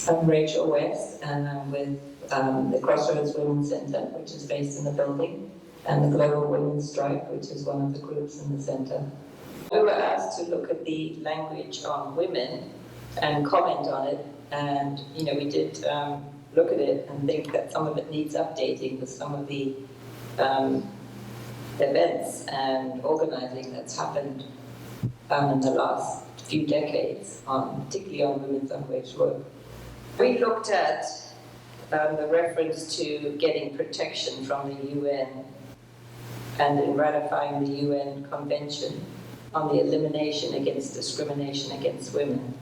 I'm Rachel West, and I'm with the Crossroads Women's Centre, which is based in the building, and the Global Women's Strike, which is one of the groups in the centre. We were asked to look at the language on women and comment on it, and we did look at it and think that some of it needs updating with some of the events and organising that's happened in the last few decades, particularly on women's unwaged work. We looked at the reference to getting protection from the UN and in ratifying the UN Convention on the elimination against discrimination against women.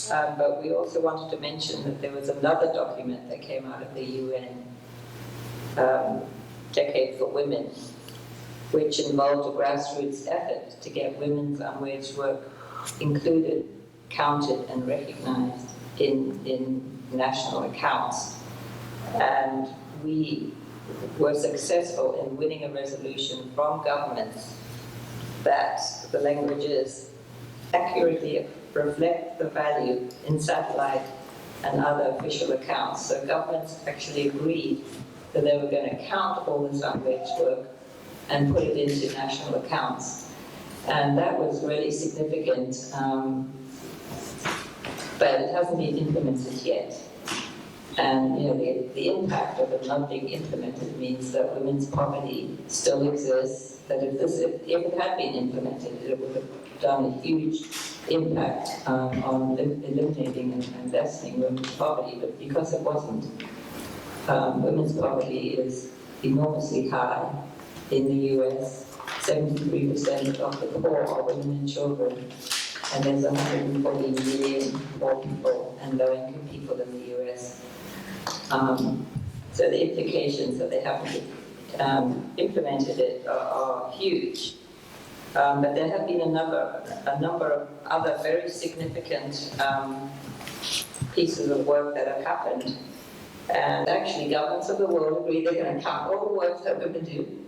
But we also wanted to mention that there was another document that came out of the UN, Decade for Women, which involved a grassroots effort to get women's unwaged work included, counted, and recognized in national accounts. And we were successful in winning a resolution from governments that the languages accurately reflect the value in satellite and other official accounts. So governments actually agreed that they were going to count all this unwaged work and put it into national accounts. And that was really significant, but it hasn't been implemented yet. And the impact of it not being implemented means that women's poverty still exists, that if it had been implemented, it would have done a huge impact on eliminating and lessening women's poverty, but because it wasn't, women's poverty is enormously high in the US. 73% of the poor are women and children, and there's 140 million poor people and low-income people in the US. So the implications that they haven't implemented it are huge. But there have been a number of other very significant pieces of work that have happened. And actually, governments of the world agree they're going to count all the work that women do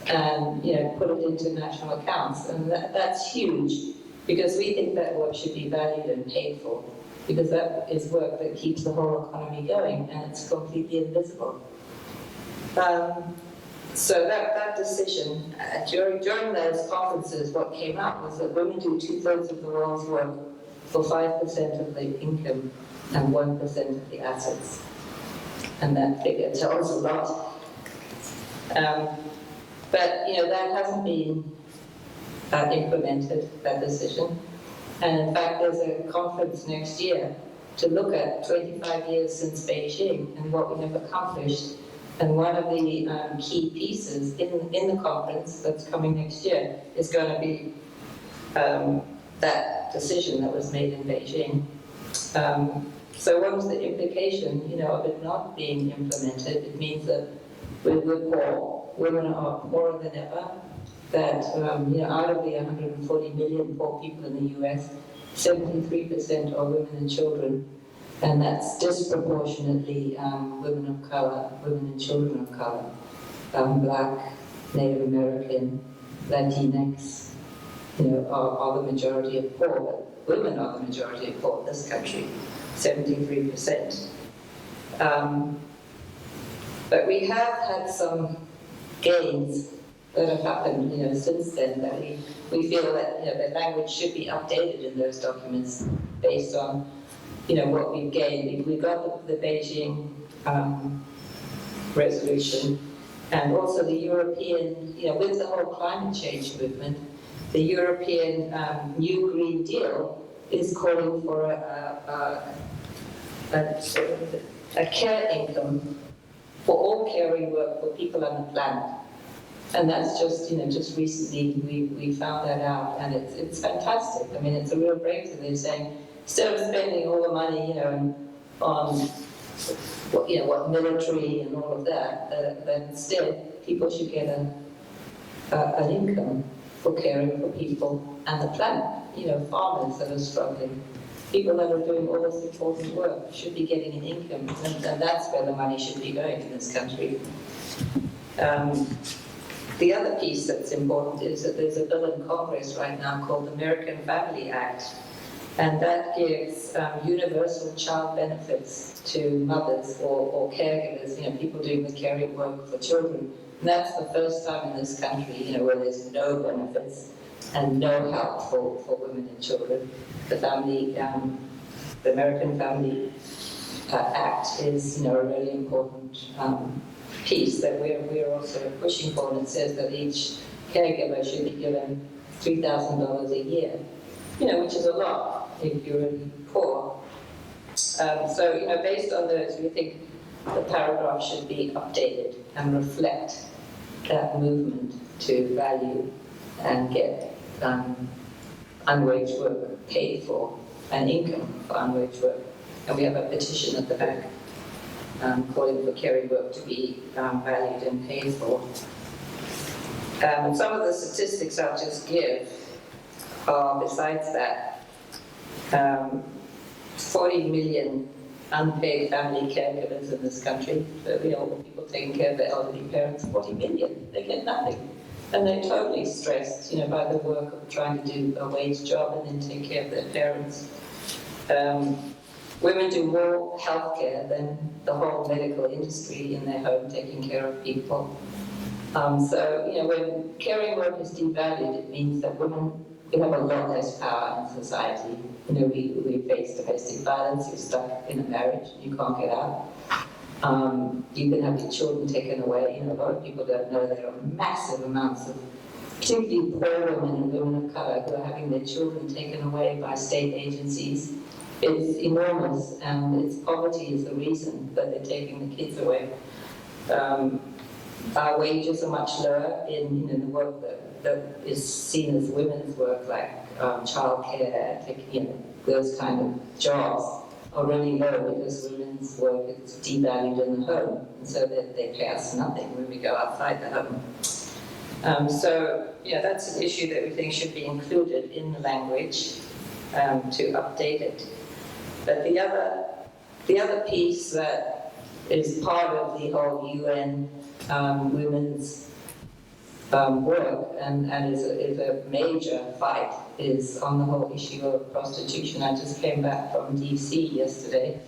and put it into national accounts. And that's huge, because we think that work should be valued and paid for, because that is work that keeps the whole economy going, and it's completely invisible. So that decision, during those conferences, what came out was that women do 2/3 of the world's work for 5% of the income and 1% of the assets. And that figure tells a lot. But that hasn't been implemented, that decision. And in fact, there's a conference next year to look at 25 years since Beijing and what we have accomplished. And one of the key pieces in the conference that's coming next year is going to be that decision that was made in Beijing. So what is the implication, of it not being implemented? It means that we're poor. Women are poorer than ever. That out of the 140 million poor people in the US, 73% are women and children, and that's disproportionately women of color, women and children of color, Black, Native American, Latinx, are the majority of poor. But women are the majority of poor in this country, 73%. But we have had some gains that have happened, since then, that we feel that, the language should be updated in those documents based on, what we've gained. We got the Beijing resolution, and also the European, with the whole climate change movement, the European New Green Deal is calling for a care income for all caring work for people on the planet. And that's just recently we found that out, and it's fantastic. I mean, it's a real breakthrough. They're saying, instead of spending all the money, on what military and all of that, that instead people should get an income for caring for people and the planet. Farmers that are struggling, people that are doing all this important work should be getting an income, and that's where the money should be going in this country. The other piece that's important is that there's a bill in Congress right now called the American Family Act, And that gives universal child benefits to mothers or caregivers, people doing the caring work for children. And that's the first time in this country, where there's no benefits and no help for women and children. The American Family Act is, a really important piece that we're also pushing for, and it says that each caregiver should be given $3,000 a year, which is a lot if you're really poor. So, based on those, we think the paragraph should be updated and reflect that movement to value and get unwaged work paid for, and income for unwaged work. And we have a petition at the back calling for caring work to be valued and paid for. Some of the statistics I'll just give are, besides that, 40 million unpaid family caregivers in this country. So all the people taking care of their elderly parents, 40 million, they get nothing. And they're totally stressed, by the work of trying to do a wage job and then take care of their parents. Women do more healthcare than the whole medical industry in their home, taking care of people. So, when caring work is devalued, it means that we have a lot less power in society. We face domestic violence, you're stuck in a marriage, you can't get out. You can have your children taken away. A lot of people don't know there are massive amounts of, particularly poor women and women of color, who are having their children taken away by state agencies. It's enormous, and it's poverty is the reason that they're taking the kids away. Our wages are much lower in the work that is seen as women's work, like childcare, those kind of jobs are really low because women's work is devalued in the home, and so that they pay us nothing when we go outside the home. So that's an issue that we think should be included in the language to update it. But the other piece that is part of the whole UN women's work and is a major fight is on the whole issue of prostitution. I just came back from DC yesterday,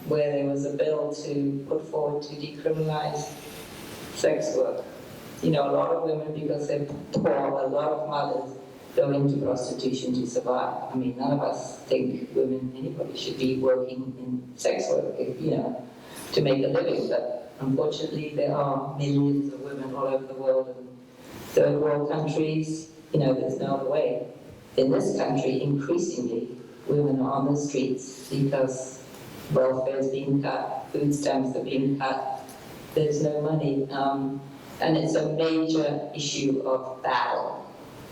where there was a bill to put forward to decriminalize sex work. A lot of women, because they're poor, a lot of mothers go into prostitution to survive. None of us think anybody should be working in sex work, to make a living, but unfortunately there are millions of women all over the world, and third world countries, there's no other way. In this country, increasingly, women are on the streets because welfare is being cut, food stamps are being cut, there's no money, and it's a major issue of battle.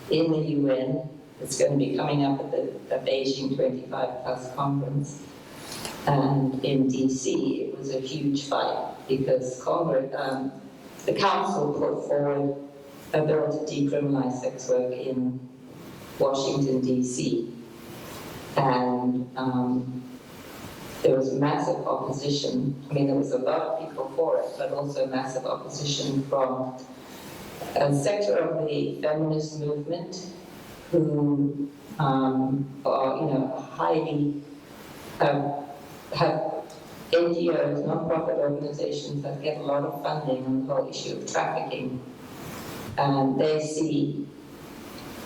In the UN, it's going to be coming up at the Beijing 25 Plus conference. And in DC, it was a huge fight because the council put forward a bill to decriminalize sex work in Washington, DC. And there was massive opposition. There was a lot of people for it, but also massive opposition from a sector of the feminist movement who are, highly have NGOs, non-profit organizations that get a lot of funding on the whole issue of trafficking. And they see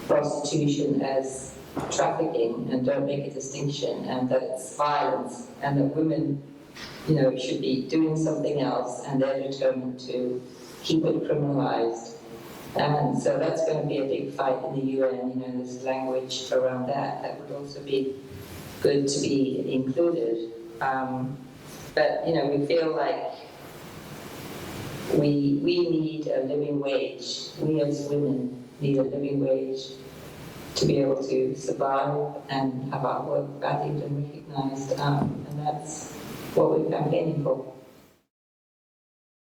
prostitution as trafficking and don't make a distinction, and that it's violence, and that women, should be doing something else, and they're determined to keep it criminalized. And so that's going to be a big fight in the UN, there's language around that. That would also be good to be included. But, we feel like we need a living wage. We as women need a living wage to be able to survive and have our work valued and recognized. And that's what we're campaigning for.